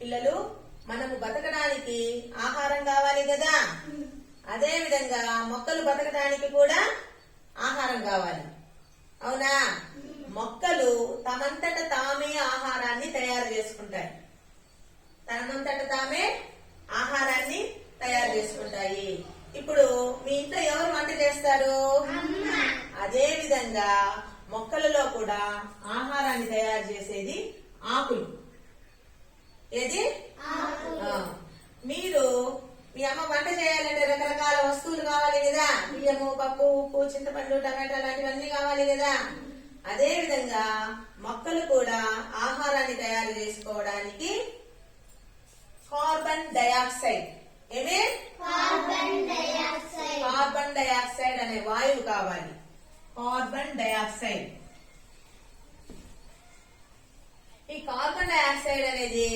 పిల్లలు మనము బతకడానికి ఆహారం కావాలి కదా, అదే విధంగా మొక్కలు బతకడానికి కూడా ఆహారం కావాలి. అవునా? మొక్కలు తమంతట తామే ఆహారాన్ని తయారు చేసుకుంటాయి. తమంతట తామే ఆహారాన్ని తయారు చేసుకుంటాయి. ఇప్పుడు మీ ఇంట్లో ఎవరు వంట చేస్తారు? అదే విధంగా మొక్కలలో కూడా ఆహారాన్ని తయారు చేసేది ఆకులు. ఏది? మీరు మీ అమ్మ వంట చేయాలంటే రకరకాల వస్తువులు కావాలి కదా, బియ్యము, పప్పు, ఉప్పు, చింతపండు, టమాటా లాంటివన్నీ కావాలి కదా. అదే విధంగా మొక్కలు కూడా ఆహారాన్ని తయారు చేసుకోవడానికి కార్బన్ డయాక్సైడ్ కార్బన్ డయాక్సైడ్ అనే వాయువు కావాలి. Carbon dioxide. ఈ కార్బన్ డయాక్సైడ్ అనేది